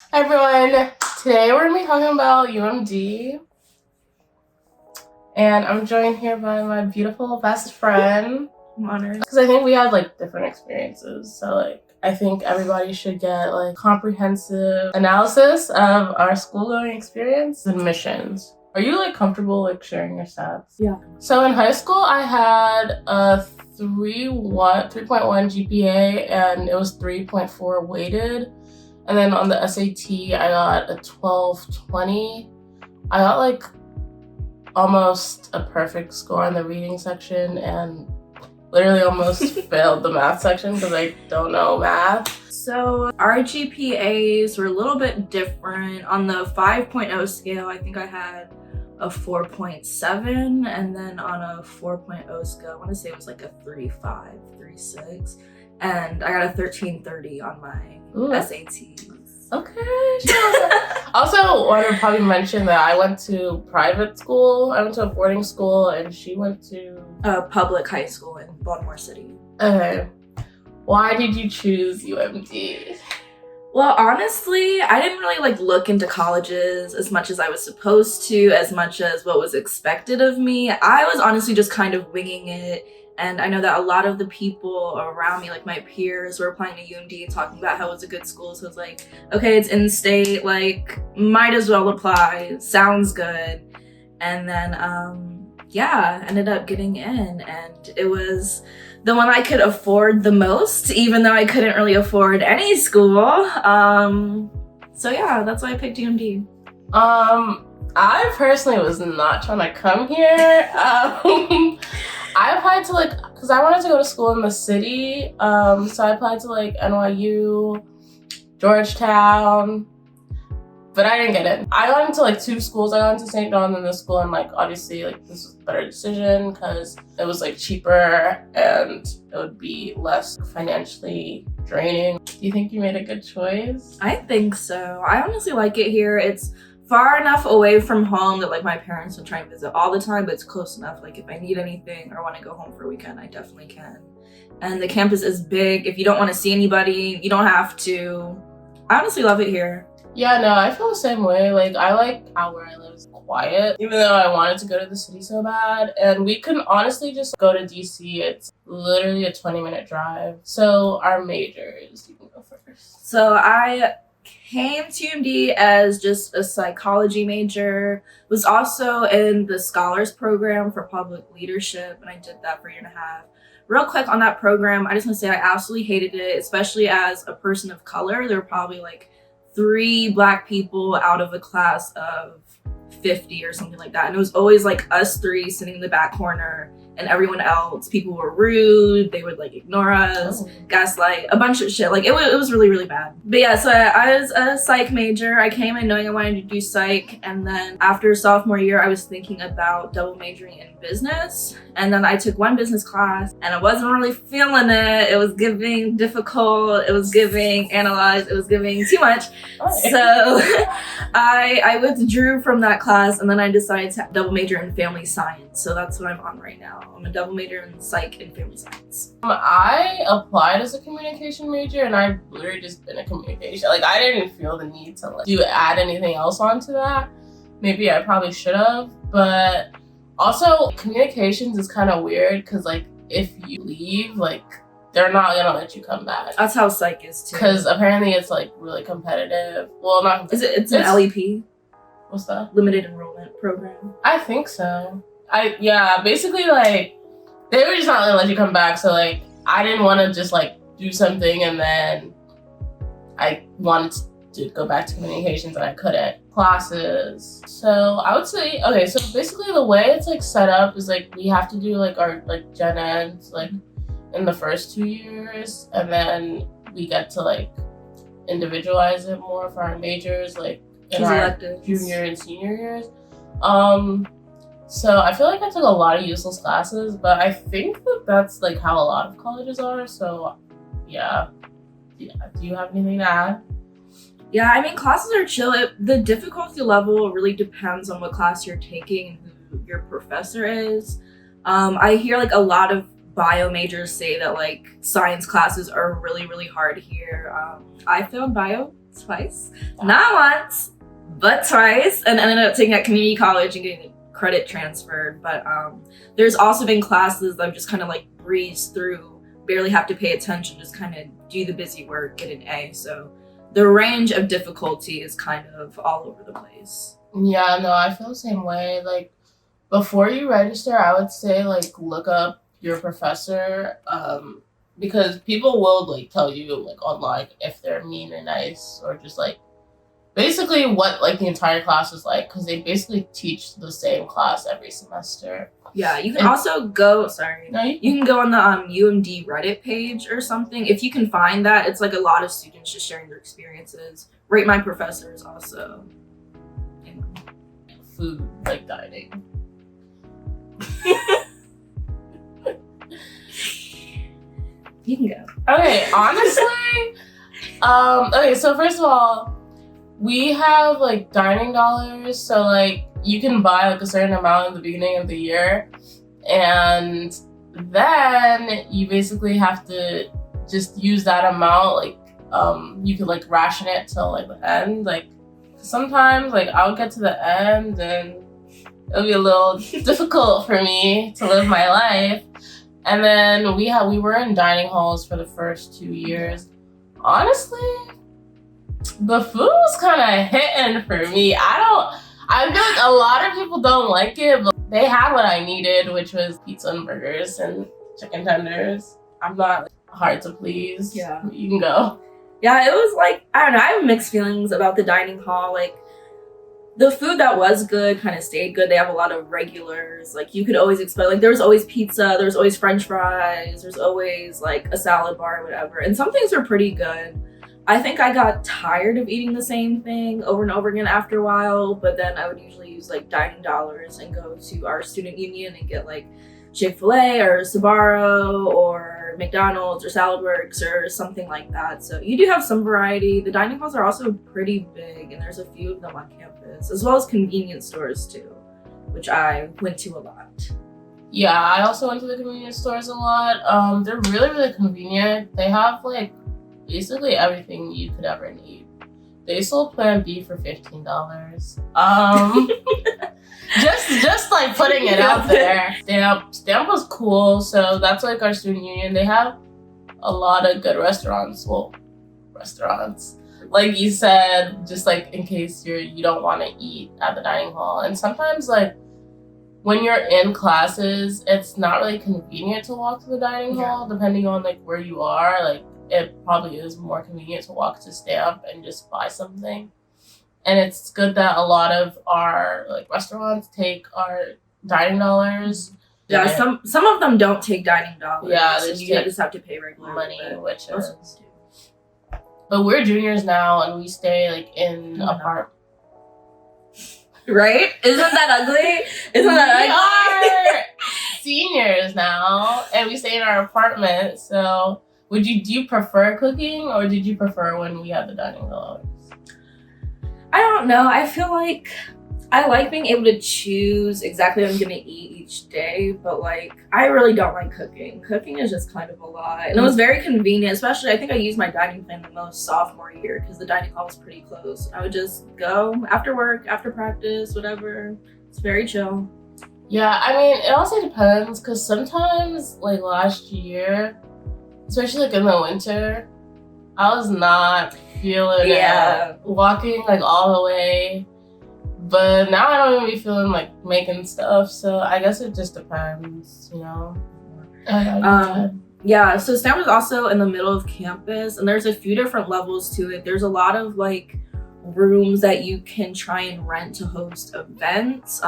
Hi everyone, today we're going to be talking about UMD, and I'm joined here by my beautiful best friend. I'm honored. Because I think we had different experiences, so I think everybody should get comprehensive analysis of our school-going experience and missions. Are you comfortable sharing your stats? Yeah. So in high school I had a 3.1 GPA and it was 3.4 weighted. And then on the SAT, I got a 1220. I got almost a perfect score in the reading section and literally almost failed the math section because I don't know math. So our GPAs were a little bit different. On the 5.0 scale, I think I had a 4.7, and then on a 4.0 scale, I want to say it was like a 3.5, 3.6, and I got a 1330 on my SATs. Okay. Also want to probably mention that I went to private school. I went to a boarding school and she went to a public high school in Baltimore City. Okay. Why did you choose UMD? Well, honestly, I didn't really look into colleges as much as I was supposed to, as much as what was expected of me. I was honestly just kind of winging it. And I know that a lot of the people around me, my peers, were applying to UMD and talking about how it was a good school. So it's like, okay, it's in-state, might as well apply. Sounds good. And then, ended up getting in. And it was the one I could afford the most, even though I couldn't really afford any school. So yeah, that's why I picked UMD. I personally was not trying to come here. I applied to because I wanted to go to school in the city. So I applied to NYU, Georgetown, but I didn't get in. I got into two schools. I got into St. John's and this school, and obviously this was a better decision because it was cheaper and it would be less financially draining. Do you think you made a good choice? I think so. I honestly like it here. It's far enough away from home that my parents don't try and visit all the time, but it's close enough. If I need anything or want to go home for a weekend, I definitely can. And the campus is big. If you don't want to see anybody, you don't have to. I honestly love it here. Yeah, no, I feel the same way. I like how where I live is quiet, even though I wanted to go to the city so bad. And we can honestly just go to DC. It's literally a 20-minute drive. So our majors, you can go first. So I came to UMD as just a psychology major, was also in the scholars program for public leadership, and I did that for a year and a half. Real quick on that program, I just want to say I absolutely hated it, especially as a person of color. There were probably 3 Black people out of a class of 50 or something like that. And it was always us 3 sitting in the back corner, and everyone else, people were rude, they would ignore us, gaslight, a bunch of shit. It was really, really bad. But yeah, so I was a psych major. I came in knowing I wanted to do psych, and then after sophomore year, I was thinking about double majoring in business. And then I took one business class, and I wasn't really feeling it. It was giving difficult, it was giving analyze, it was giving too much. So I withdrew from that class, and then I decided to double major in family science. So that's what I'm on right now. I'm a double major in psych and family science. I applied as a communication major, and I've literally just been a communication. I didn't feel the need to add anything else onto that. Maybe I probably should have, but also communications is kind of weird because if you leave, they're not gonna let you come back. That's how psych is too. Because apparently it's really competitive. Well, not. It's an LEP. What's that? Limited enrollment program. I think so. Basically they were just not gonna let you come back. So I didn't want to just do something and then I wanted to go back to communications and I couldn't. Classes. So I would say, okay, so basically the way it's set up is we have to do our gen eds in the first 2 years, and then we get to individualize it more for our majors in our electives. Junior and senior years. So I feel I took a lot of useless classes, but I think that's how a lot of colleges are. So yeah. Do you have anything to add? Yeah, I mean, classes are chill. The difficulty level really depends on what class you're taking and who your professor is. I hear a lot of bio majors say that science classes are really, really hard here. I failed bio twice. Not once, but twice. And ended up taking at community college and getting credit transferred. But there's also been classes that I've just kind of like breezed through, barely have to pay attention, just kind of do the busy work, get an A. So the range of difficulty is kind of all over the place. Yeah, no, I feel the same way. Like, before you register, I would say, like, look up your professor, because people will, like, tell you, like, online if they're mean or nice, or just, like, basically what, like, the entire class is like, because they basically teach the same class every semester. Yeah, you can also go, No, you can go on the UMD Reddit page or something. If you can find that, it's like a lot of students just sharing their experiences. Rate My Professor is also food, like, dining. You can go. Okay, honestly, okay, so first of all, we have, like, dining dollars, so, like, you can buy, like, a certain amount in the beginning of the year, and then you basically have to just use that amount, like, you could, like, ration it till, like, the end, like, sometimes, like, I'll get to the end, and it'll be a little difficult for me to live my life. And then we were in dining halls for the first 2 years. Honestly, the food was kind of hitting for me. I feel like a lot of people don't like it, but they had what I needed, which was pizza and burgers and chicken tenders. I'm not, like, hard to please. Yeah. You can go. Yeah, it was like, I don't know, I have mixed feelings about the dining hall. Like, the food that was good kind of stayed good. They have a lot of regulars. Like, you could always expect, like, there was always pizza, there was always french fries, there's always, like, a salad bar or whatever. And some things are pretty good. I think I got tired of eating the same thing over and over again after a while, but then I would usually use, like, dining dollars and go to our student union and get, like, Chick-fil-A or Sbarro or McDonald's or Salad Works or something like that. So you do have some variety. The dining halls are also pretty big, and there's a few of them on campus, as well as convenience stores too, which I went to a lot. Yeah, I also went to the convenience stores a lot. They're really, really convenient. They have, like, basically everything you could ever need. They sold Plan B for $15. Just like putting it out there. Stamp was cool, so that's like our student union. They have a lot of good restaurants. Well, restaurants, like you said, just like in case you don't want to eat at the dining hall. And sometimes, like, when you're in classes, it's not really convenient to walk to the dining hall, depending on, like, where you are. Like, it probably is more convenient to walk to Stamp and just buy something. And it's good that a lot of our, like, restaurants take our dining dollars. Yeah, some of them don't take dining dollars. Yeah, and you just have to pay regular money, which is. do. But we're juniors now, and we stay, like, in apartment. Right? Isn't that ugly? Isn't that ugly? We are seniors now, and we stay in our apartment. So, do you prefer cooking, or did you prefer when we had the dining dollars? I don't know. I feel like I like being able to choose exactly what I'm gonna eat each day, but, like, I really don't like cooking. Cooking is just kind of a lot. And it was very convenient, especially I think I used my dining plan the most sophomore year because the dining hall was pretty close. I would just go after work, after practice, whatever. It's very chill. Yeah, I mean, it also depends, because sometimes, like, last year, especially, like, in the winter, I was not feeling it, walking, like, all the way. But now I don't even be feeling like making stuff, so I guess it just depends, you know. Yeah, so Stanford is also in the middle of campus, and there's a few different levels to it. There's a lot of, like, rooms that you can try and rent to host events.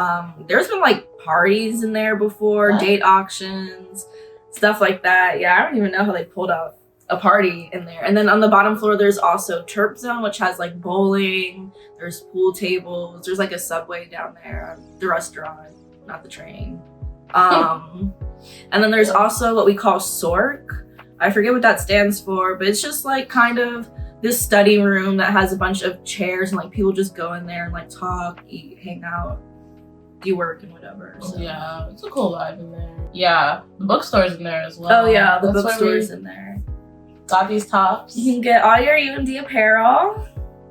There's been, like, parties in there before, date auctions, stuff like that. Yeah, I don't even know how they pulled out a party in there. And then on the bottom floor, there's also Terp Zone, which has, like, bowling, there's pool tables, there's, like, a Subway down there, the restaurant, not the train. And then there's also what we call SORC. I forget what that stands for, but it's just, like, kind of this study room that has a bunch of chairs, and, like, people just go in there and, like, talk, eat, hang out, do work and whatever. So. Yeah, it's a cool vibe in there. Yeah, the bookstore's in there as well. Oh yeah, the bookstore's in there. Got these tops. You can get all your UMD apparel.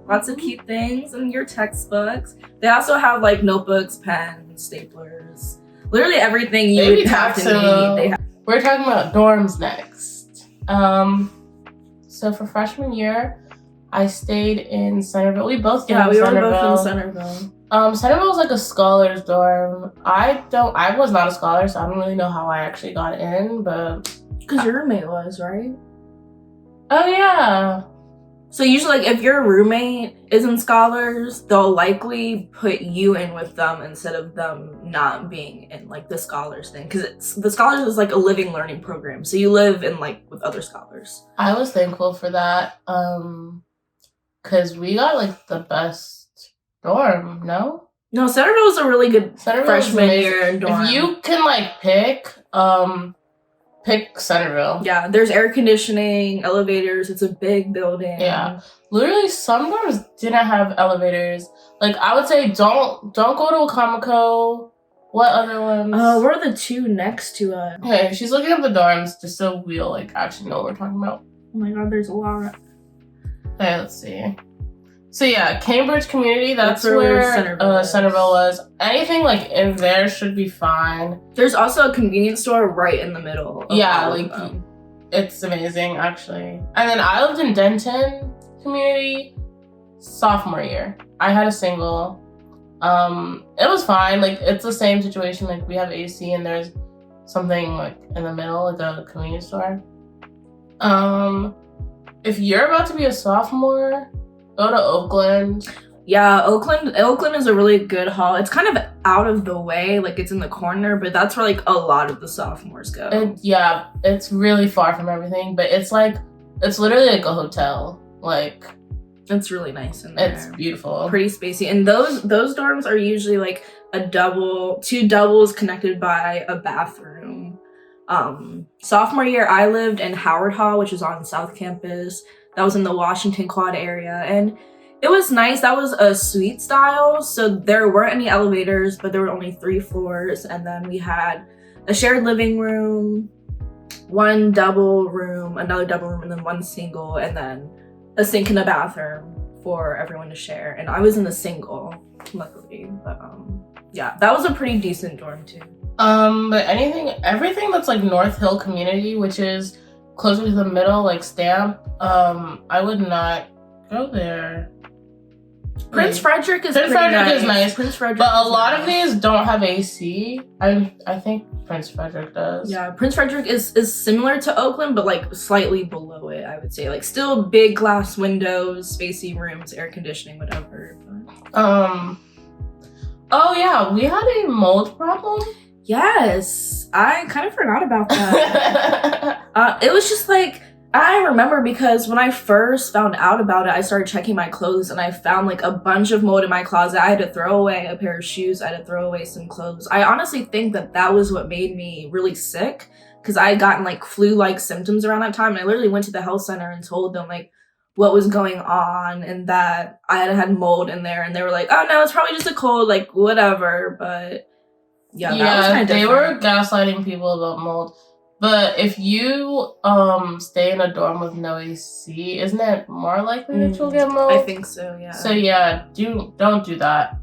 Lots of cute things in your textbooks. They also have like notebooks, pens, staplers, literally everything you would have to need. We're talking about dorms next. So for freshman year, I stayed in Centerville. We both stayed in Centerville. We were both in Centerville. Centerville is like a scholars dorm. I was not a scholar, so I don't really know how I actually got in, but because your roommate was, right? Oh yeah. So usually, like, if your roommate is in scholars, they'll likely put you in with them instead of them not being in like the scholars thing, because the scholars is like a living learning program, so you live in like with other scholars. I was thankful for that, because we got like the best dorm. No, Centerville was a really good freshman year dorm. If you can like pick Centerville. Yeah, there's air conditioning, elevators. It's a big building. Yeah, literally some dorms didn't have elevators. Like, I would say don't go to Akamako. What other ones? What are the two next to us? Okay, she's looking up the dorms just so we'll like actually know what we're talking about. Oh my god, there's a lot. Okay, let's see. So yeah, Cambridge Community, that's where Centerville was. Anything like in there should be fine. There's also a convenience store right in the middle. Yeah, like it's amazing actually. And then I lived in Denton Community sophomore year. I had a single. It was fine. Like, it's the same situation. Like, we have AC and there's something like in the middle, like a convenience store. If you're about to be a sophomore, go to Oakland. Yeah, Oakland is a really good hall. It's kind of out of the way, like it's in the corner, but that's where like a lot of the sophomores go. Yeah, it's really far from everything, but it's literally like a hotel. Like, it's really nice in there. It's beautiful. Pretty spacey. And those dorms are usually like two doubles connected by a bathroom. Sophomore year, I lived in Howard Hall, which is on South Campus. That was in the Washington Quad area, and it was nice. That was a suite style, so there weren't any elevators, but there were only 3 floors, and then we had a shared living room, one double room, another double room, and then one single, and then a sink and a bathroom for everyone to share. And I was in the single, luckily, but yeah, that was a pretty decent dorm too. But everything that's like North Hill Community, which is closer to the middle, like Stamp, I would not go there. Prince Frederick is nice. Prince Frederick, but a lot of these don't have AC. I think Prince Frederick does. Yeah, Prince Frederick is similar to Oakland, but like slightly below it, I would say. Like, still big glass windows, spacey rooms, air conditioning, whatever. But... Oh yeah, we had a mold problem. Yes, I kind of forgot about that. It was just like, I remember because when I first found out about it, I started checking my clothes and I found like a bunch of mold in my closet. I had to throw away a pair of shoes. I had to throw away some clothes. I honestly think that was what made me really sick, because I had gotten like flu-like symptoms around that time. And I literally went to the health center and told them like what was going on and that I had mold in there. And they were like, oh no, it's probably just a cold, like whatever. But yeah, that was kind of they were gaslighting people about mold. But if you stay in a dorm with no AC, isn't it more likely that you'll get mold? I think so, yeah. So yeah, don't do that.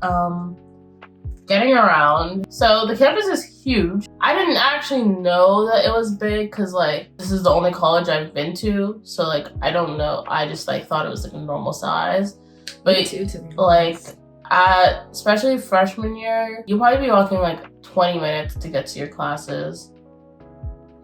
Getting around. So the campus is huge. I didn't actually know that it was big because like this is the only college I've been to. So like I don't know. I just like thought it was like a normal size. But me too, to be like especially freshman year, you'll probably be walking like 20 minutes to get to your classes.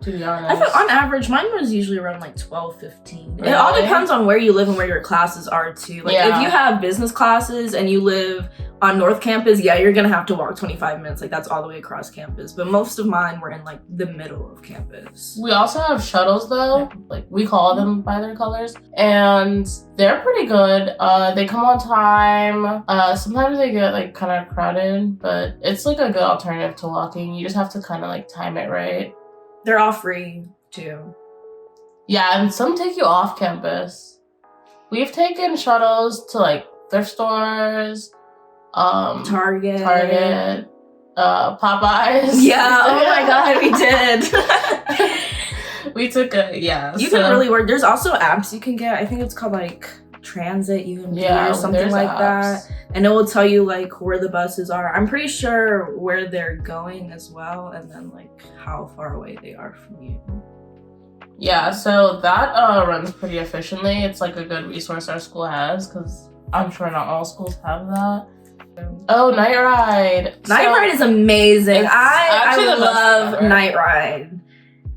To be honest. I thought on average, mine was usually around like 12, 15. Really? It all depends on where you live and where your classes are too. Like if you have business classes and you live on North Campus, yeah, you're gonna have to walk 25 minutes. Like that's all the way across campus. But most of mine were in like the middle of campus. We also have shuttles though. Yeah. Like we call them by their colors. And they're pretty good. They come on time. Sometimes they get like kind of crowded, but it's like a good alternative to walking. You just have to kind of like time it right. They're all free too. Yeah, and some take you off campus. We've taken shuttles to like thrift stores, Target, Popeyes. Yeah, oh my god, we did. We took You can really work. There's also apps you can get. I think it's called like Transit UMD Yeah, or something there's like apps. that. And it will tell you like where the buses are. I'm pretty sure where they're going as well, and then like how far away they are from you. Yeah, so that runs pretty efficiently. It's like a good resource our school has, because I'm sure not all schools have that. Oh, Night Ride. Night Ride is amazing. It's I actually the best love thing ever. Night Ride.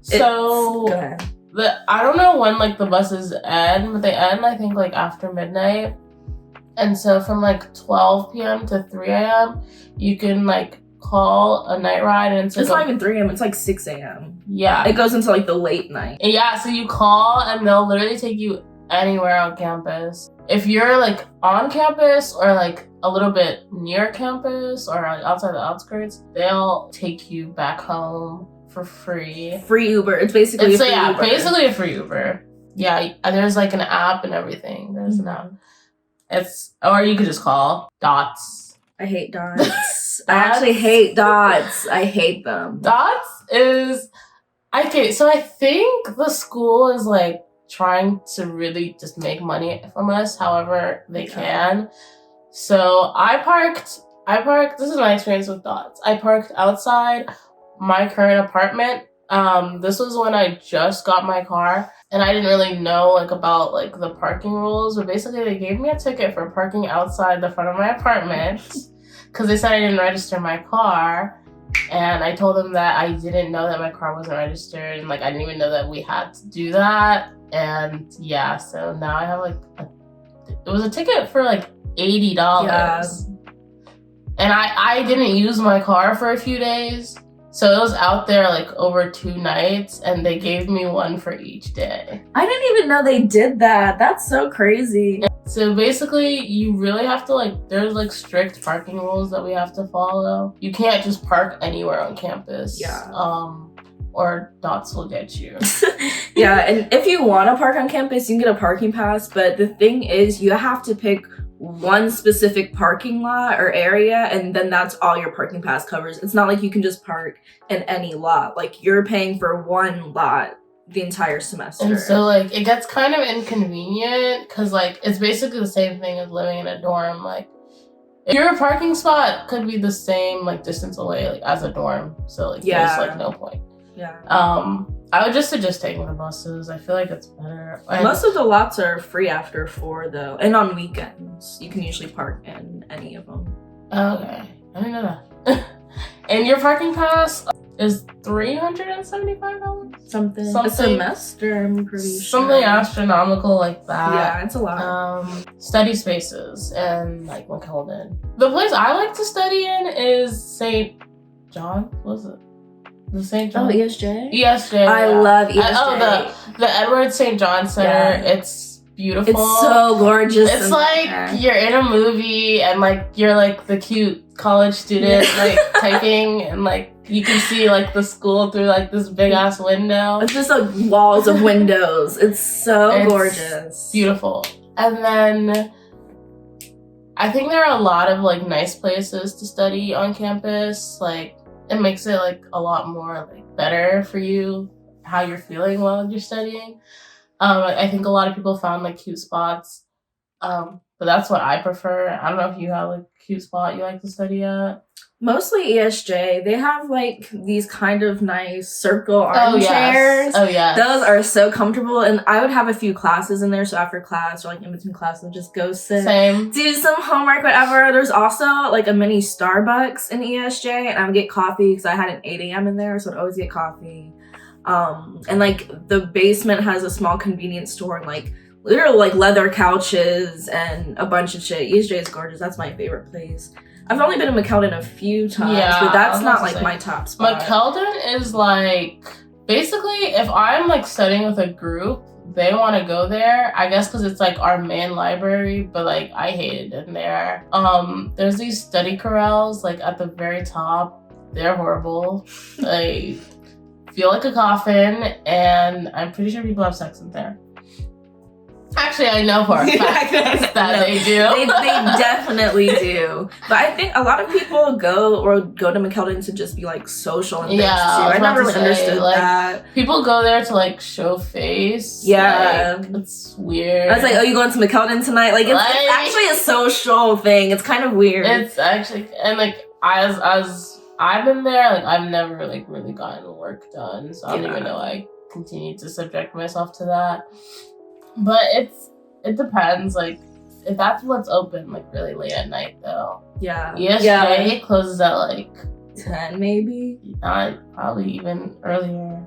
So Go ahead. I don't know when like the buses end, but they end I think like after midnight. And so from like 12 p.m. to 3 a.m. you can like call a night ride, and it's It's like not even 3 a.m. It's like 6 a.m. yeah. It goes into like the late night. And yeah, so you call and they'll literally take you anywhere on campus. If you're like on campus or like a little bit near campus or like outside the outskirts, they'll take you back home for free. Free Uber. It's basically It's a free Uber. basically a free Uber. Yeah, there's like an app and everything. There's an app. Or you could just call Dots. I hate dots. I actually hate dots. I hate them. Dots is okay. So I think the school is like trying to really just make money from us, however they can. So I parked. This is my experience with Dots. I parked outside my current apartment. This was when I just got my car, and I didn't really know like about like the parking rules, but basically they gave me a ticket for parking outside the front of my apartment because they said I didn't register my car, and I told them that I didn't know that my car wasn't registered, and like I didn't even know that we had to do that. And yeah, so now I have like it was a ticket for like $80. Yeah. And I didn't use my car for a few days. So it was out there like over 2 nights, and they gave me one for each day. I didn't even know they did that. That's so crazy. So basically, you really have to like, there's like strict parking rules that we have to follow. You can't just park anywhere on campus. Yeah. Or Dots will get you. Yeah, and if you want to park on campus, you can get a parking pass. But the thing is, you have to pick one specific parking lot or area, and then that's all your parking pass covers. It's not like you can just park in any lot. Like, you're paying for one lot the entire semester. And so like it gets kind of inconvenient because like it's basically the same thing as living in a dorm. Like your parking spot could be the same like distance away like as a dorm. So like there's like no point. Yeah. I would just suggest taking the buses. I feel like it's better. And most of the lots are free after 4 though, and on weekends you can usually park in any of them. Okay, I didn't know that. And your parking pass is $375? Something. A semester, I'm pretty sure. Something astronomical like that. Yeah, it's a lot. Study spaces and like McKeldin. The place I like to study in is St. John. What was it? The St. John? Oh, ESJ? ESJ. I love ESJ. The Edward St. John Center. Yeah. It's beautiful. It's so gorgeous. It's like you're in a movie and like you're like the cute college student like typing, and like you can see like the school through like this big ass window. It's just like walls of windows. It's so gorgeous. Beautiful. And then I think there are a lot of like nice places to study on campus. Like it makes it like a lot more like better for you, how you're feeling while you're studying. I think a lot of people found like cute spots. But that's what I prefer. I don't know if you have like a cute spot you like to study at. Mostly ESJ. They have like these kind of nice circle armchairs. Oh yeah. Those are so comfortable, and I would have a few classes in there, so after class or like in between classes, just go sit. Same. Do some homework, whatever. There's also like a mini Starbucks in ESJ, and I would get coffee because I had an 8 a.m. in there, so I'd always get coffee. And like the basement has a small convenience store and like literal like leather couches and a bunch of shit. ESJ is gorgeous. That's my favorite place. I've only been in McKeldin a few times, but that's not like my top spot. McKeldin is like, basically if I'm like studying with a group, they want to go there, I guess because it's like our main library, but like I hated it in there. There's these study corrals like at the very top. They're horrible. Like feel like a coffin, and I'm pretty sure people have sex in there. Actually, I know for a fact that they do. They definitely do. But I think a lot of people go to McKeldin to just be like social and things too. I never really understood that. People go there to like show face. Yeah. Like, it's weird. I was like, oh, you going to McKeldin tonight? Like, it's actually a social thing. It's kind of weird. It's actually, and like, as I've been there, like, I've never like really gotten work done. So I don't even know I continue to subject myself to that. But it depends, like, if that's what's open, like, really late at night, though. Yeah. ESJ closes at, like... 10, maybe? Probably even earlier.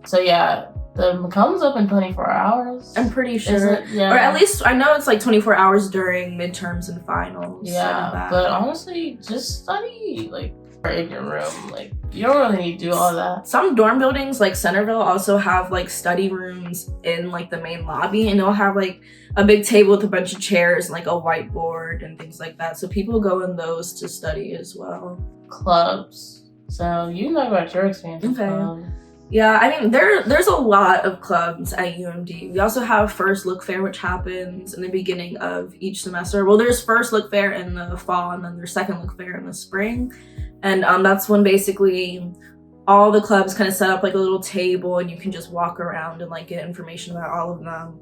So, yeah, the McCollum's open 24 hours. I'm pretty sure. Yeah. Or at least, I know it's, like, 24 hours during midterms and finals. Yeah, but honestly, just study, like, in your room. Like, you don't really need to do all that. Some dorm buildings, like Centerville, also have like study rooms in like the main lobby, and they'll have like a big table with a bunch of chairs and like a whiteboard and things like that. So people go in those to study as well. Clubs. So you know about your experience. Okay. Yeah, I mean there's a lot of clubs at UMD. We also have First Look Fair, which happens in the beginning of each semester. Well, there's First Look Fair in the fall, and then there's Second Look Fair in the spring. And that's when basically all the clubs kind of set up like a little table, and you can just walk around and like get information about all of them.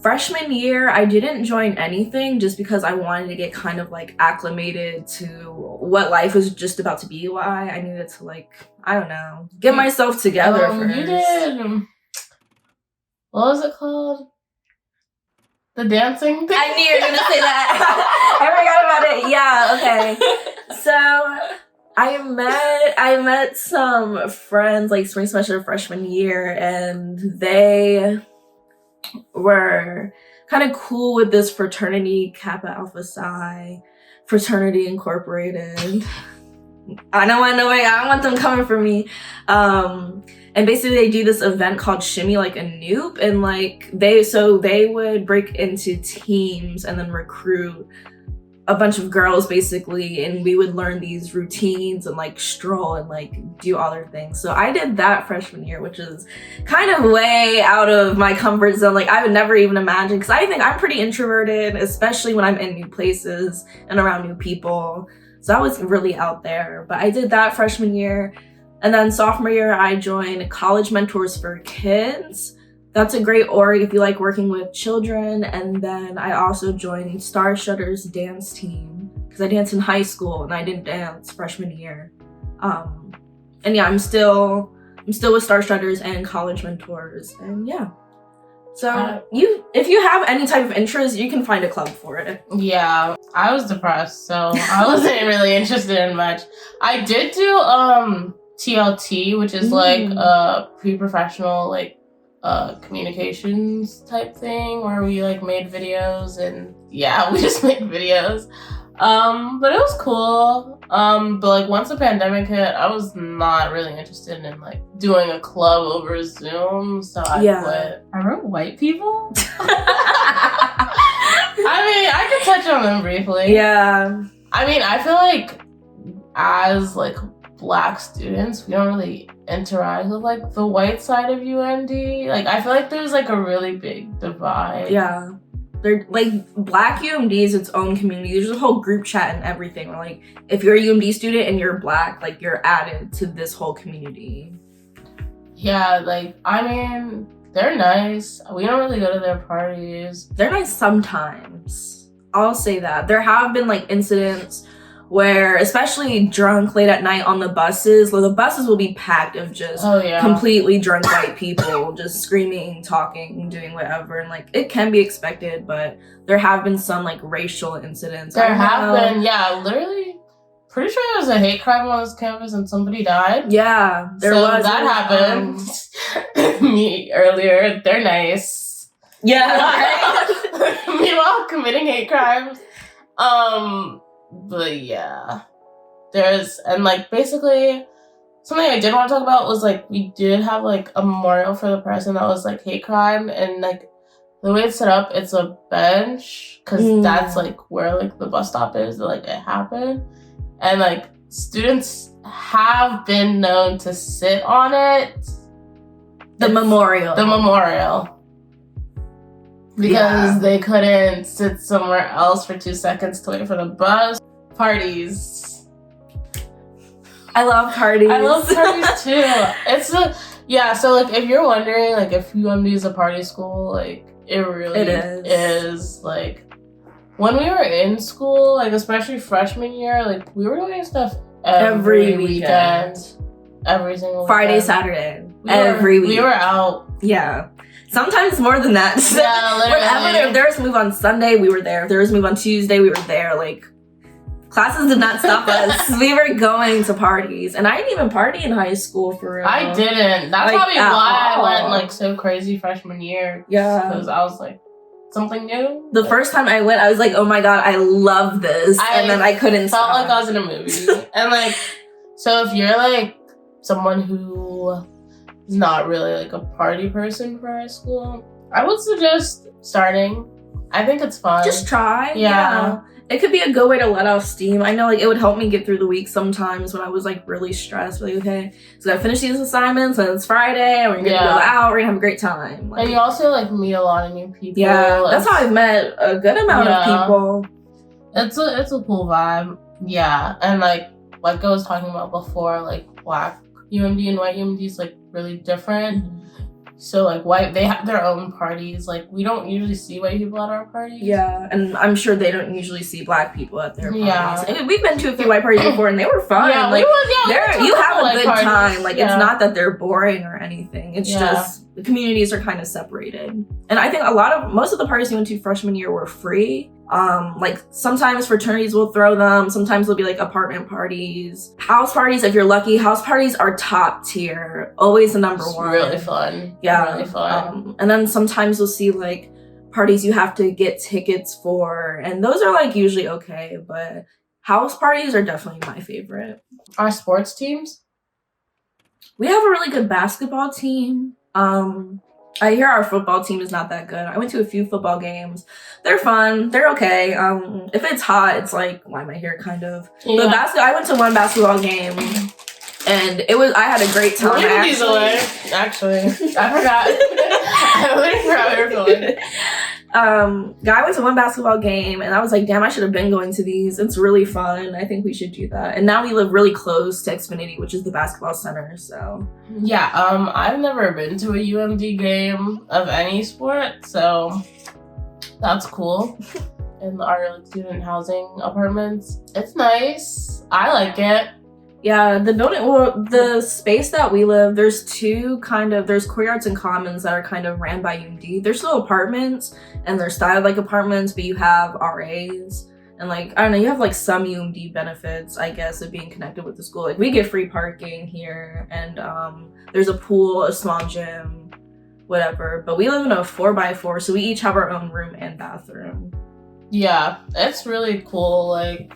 Freshman year, I didn't join anything just because I wanted to get kind of like acclimated to what life was just about to be. Why I needed to like, I don't know, get myself together first. You did, what was it called? The dancing thing? I knew you were gonna say that. I forgot about it. Yeah, okay. So I met some friends like spring semester freshman year, and they were kind of cool with this fraternity, Kappa Alpha Psi, Fraternity Incorporated. I don't want them coming for me. And basically they do this event called Shimmy Like a Noob, and like they would break into teams and then recruit a bunch of girls basically, and we would learn these routines and like stroll and like do other things. So I did that freshman year, which is kind of way out of my comfort zone. Like I would never even imagine, because I think I'm pretty introverted, especially when I'm in new places and around new people. So I was really out there, but I did that freshman year. And then sophomore year, I joined College Mentors for Kids. That's a great org if you like working with children. And then I also joined Star Shutter's dance team because I danced in high school and I didn't dance freshman year. And yeah, I'm still with Star Shutters and College Mentors, and yeah. So if you have any type of interest, you can find a club for it. Yeah, I was depressed, so I wasn't really interested in much. I did do TLT, which is like a pre-professional like communications type thing where we like made videos, and yeah, we just made videos. But it was cool. But like once the pandemic hit, I was not really interested in like doing a club over Zoom, so I quit. I wrote white people. I mean, I could touch on them briefly. Yeah. I mean, I feel like as like Black students, we don't really interact with like the white side of UMD. Like I feel like there's like a really big divide. Yeah. They're like Black UMD is its own community. There's a whole group chat and everything. Where, like if you're a UMD student and you're Black, like you're added to this whole community. Yeah, like I mean, they're nice. We don't really go to their parties. They're nice sometimes. I'll say that. There have been like incidents where, especially drunk late at night on the buses, where the buses will be packed of just completely drunk white people just screaming, talking, doing whatever, and like it can be expected, but there have been some like racial incidents. There have been, yeah, literally pretty sure there was a hate crime on this campus and somebody died. Yeah, there was. That happened. Me earlier. They're nice. Yeah. Meanwhile, committing hate crimes. But yeah, and like basically something I did want to talk about was like we did have like a memorial for the person that was like hate crime, and like the way it's set up, it's a bench because that's like where like the bus stop is that like it happened, and like students have been known to sit on it. The memorial. because they couldn't sit somewhere else for 2 seconds to wait for the bus. Parties. I love parties. I love parties too. So like if you're wondering like if UMD is a party school, like it really is. Like when we were in school, like especially freshman year, like we were doing stuff every weekend. Every single Friday, weekend. Saturday. Every week. We were out. Yeah. Sometimes more than that. Yeah, literally. Whenever there was a move on Sunday, we were there. If there was a move on Tuesday, we were there. Like, classes did not stop us. We were going to parties. And I didn't even party in high school for real. I didn't. That's like, probably why I went like so crazy freshman year. Yeah. Because I was like, something new. The first time I went, I was like, oh my god, I love this. And then I couldn't felt stop. like I was in a movie. And like, so if you're like someone who is not really like a party person for high school, I would suggest starting. I think it's fun. Just try. Yeah. It could be a good way to let off steam. I know like it would help me get through the week sometimes when I was like really stressed. Like, okay, so I finished these assignments and it's Friday and we're gonna go out, we're gonna have a great time. Like, and you also like meet a lot of new people. Yeah, that's how I've met a good amount of people. It's a cool vibe. Yeah. And like I was talking about before, like black UMD and white UMD is like really different. So like white, they have their own parties. Like we don't usually see white people at our parties. Yeah, and I'm sure they don't usually see black people at their parties. Yeah. And we've been to a few white parties before and they were fun. Yeah, like you have a good parties. time. Like it's not that they're boring or anything. It's just the communities are kind of separated. And I think most of the parties we went to freshman year were free. Like sometimes fraternities will throw them, sometimes they'll be like apartment parties, house parties. If you're lucky, house parties are top tier, always the number one. Really fun. Yeah, really fun. And then sometimes you'll see like parties you have to get tickets for, and those are like usually okay, but house parties are definitely my favorite. Our sports teams, we have a really good basketball team. I hear our football team is not that good. I went to a few football games. They're fun. They're okay. If it's hot, it's like, why am I here kind of. Yeah. I went to one basketball game and I had a great time. Actually. I forgot. I literally forgot we were going. I went to one basketball game and I was like, damn, I should have been going to these. It's really fun. I think we should do that. And now we live really close to Xfinity, which is the basketball center, so. Yeah, I've never been to a UMD game of any sport, so that's cool. In our like, student housing apartments. It's nice. I like it. Yeah, the space that we live, there's courtyards and commons that are kind of ran by UMD. They're still apartments and they're styled like apartments, but you have RAs and like, I don't know, you have like some UMD benefits, I guess, of being connected with the school. Like we get free parking here and there's a pool, a small gym, whatever. But we live in a 4x4, so we each have our own room and bathroom. Yeah, it's really cool. Like,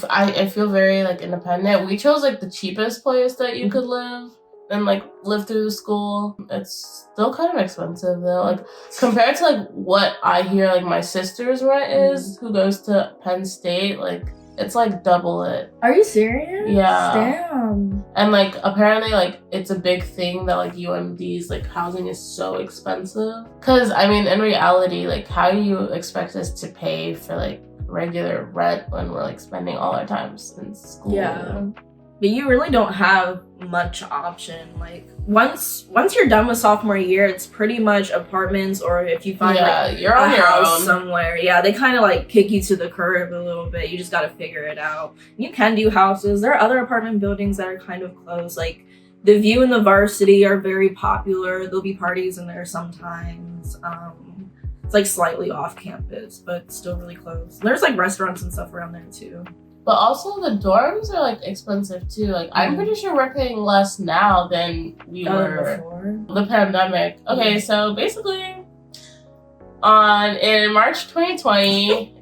I feel very like independent. We chose like the cheapest place that you could live and like live through the school. It's still kind of expensive though. Like compared to like what I hear like my sister's rent is, who goes to Penn State, like it's like double it. Are you serious? Yeah. Damn. And like apparently like it's a big thing that like UMD's like housing is so expensive. Cause I mean in reality, like how do you expect us to pay for like regular rent when we're like spending all our times in school? Yeah. But you really don't have much option. Like once you're done with sophomore year, it's pretty much apartments, or if you find like you're on a your house own somewhere. Yeah, they kind of like kick you to the curb a little bit. You just got to figure it out. You can do houses. There are other apartment buildings that are kind of close. Like the View and the Varsity are very popular. There'll be parties in there sometimes. It's like slightly off campus, but still really close. There's like restaurants and stuff around there too. But also the dorms are like expensive too. Like I'm pretty sure we're paying less now than we were before the pandemic. Okay, so basically in March 2020,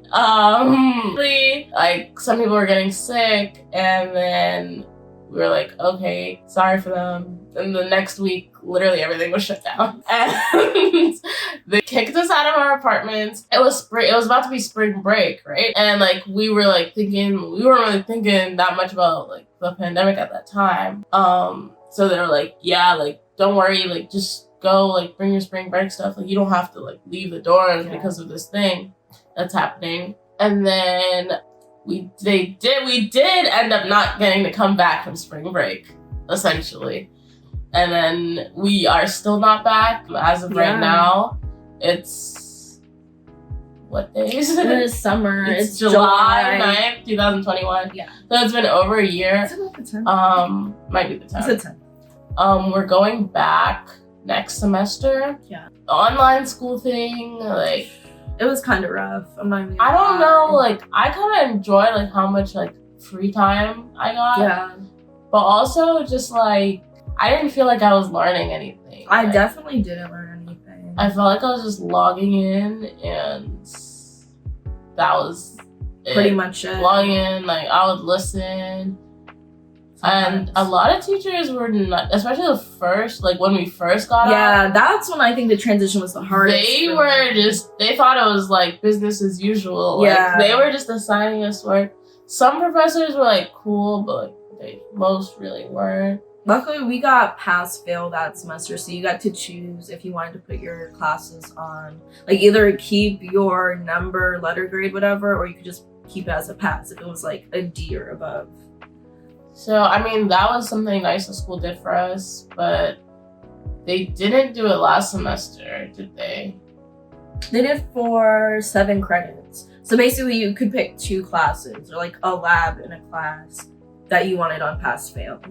like some people were getting sick and then we were like, okay, sorry for them. And the next week, literally everything was shut down. And they kicked us out of our apartments. It was about to be spring break, right? And like we weren't really thinking that much about like the pandemic at that time. So they were like, yeah, like don't worry, like just go like bring your spring break stuff. Like you don't have to like leave the dorms because of this thing that's happening. And then we did end up not getting to come back from spring break, essentially. And then we are still not back as of right now. It's what day is it? It's summer. It's July 9th, 2021. Yeah. So it's been over a year. Is it not the 10th? Might be the 10th. It's the 10th. We're going back next semester. Yeah. The online school thing, like it was kind of rough. I'm not even. I don't know. Like I kind of enjoyed like how much like free time I got. Yeah. But also just like I didn't feel like I was learning anything. I definitely didn't learn anything. I felt like I was just logging in, and that was pretty much it. Logging in, like I would listen. And a lot of teachers were not, especially the first, like when we first got out. That's when I think the transition was the hardest. They thought it was like business as usual. Like they were just assigning us work. Some professors were like cool, but like most really weren't. Luckily, we got pass-fail that semester, so you got to choose if you wanted to put your classes on, like either keep your number, letter grade, whatever, or you could just keep it as a pass if it was like a D or above. So, I mean, that was something nice the school did for us, but they didn't do it last semester, did they? They did for 7 credits. So basically, you could pick 2 classes, or like a lab in a class that you wanted on pass-fail.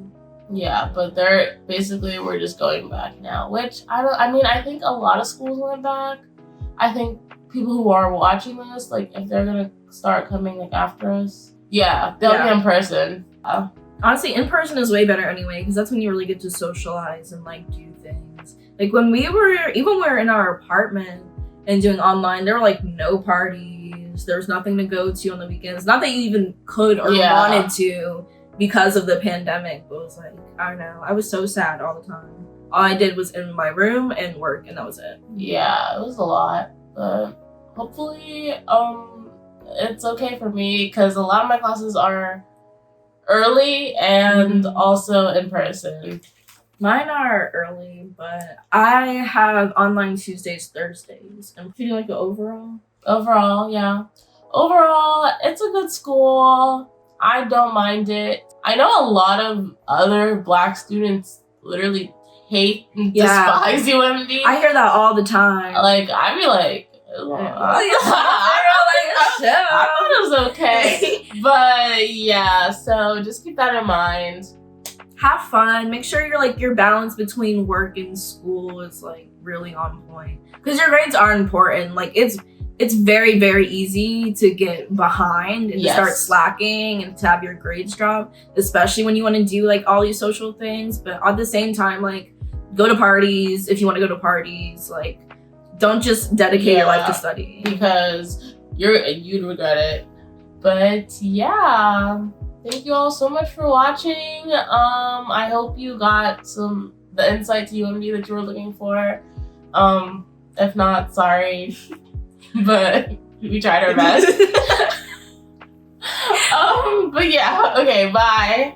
Yeah, but we're just going back now, which I think a lot of schools went back. I think people who are watching this, like if they're gonna start coming like after us, they'll be in person. Honestly, in person is way better anyway, because that's when you really get to socialize and like do things. Like when we were in our apartment and doing online, there were like no parties. There was nothing to go to on the weekends. Not that you even could or wanted to, because of the pandemic, but it was like, I don't know, I was so sad all the time. All I did was in my room and work, and that was it. Yeah, it was a lot, but hopefully it's okay for me, because a lot of my classes are early and also in person. Mine are early, but I have online Tuesdays, Thursdays. I'm feeling like the overall, yeah. Overall, it's a good school. I don't mind it. I know a lot of other Black students literally hate and despise UMD. I hear that all the time. Like, I'd be like, I thought it was okay. But yeah, so just keep that in mind. Have fun. Make sure your balance between work and school is like really on point. Because your grades are important. Like it's very, very easy to get behind and to start slacking and to have your grades drop, especially when you want to do like all these social things. But at the same time, like go to parties if you want to go to parties. Like don't just dedicate your life to study, because you'd regret it. But yeah, thank you all so much for watching. I hope you got the insight to UMD that you were looking for. If not, sorry. But we tried our best. But yeah, okay, bye.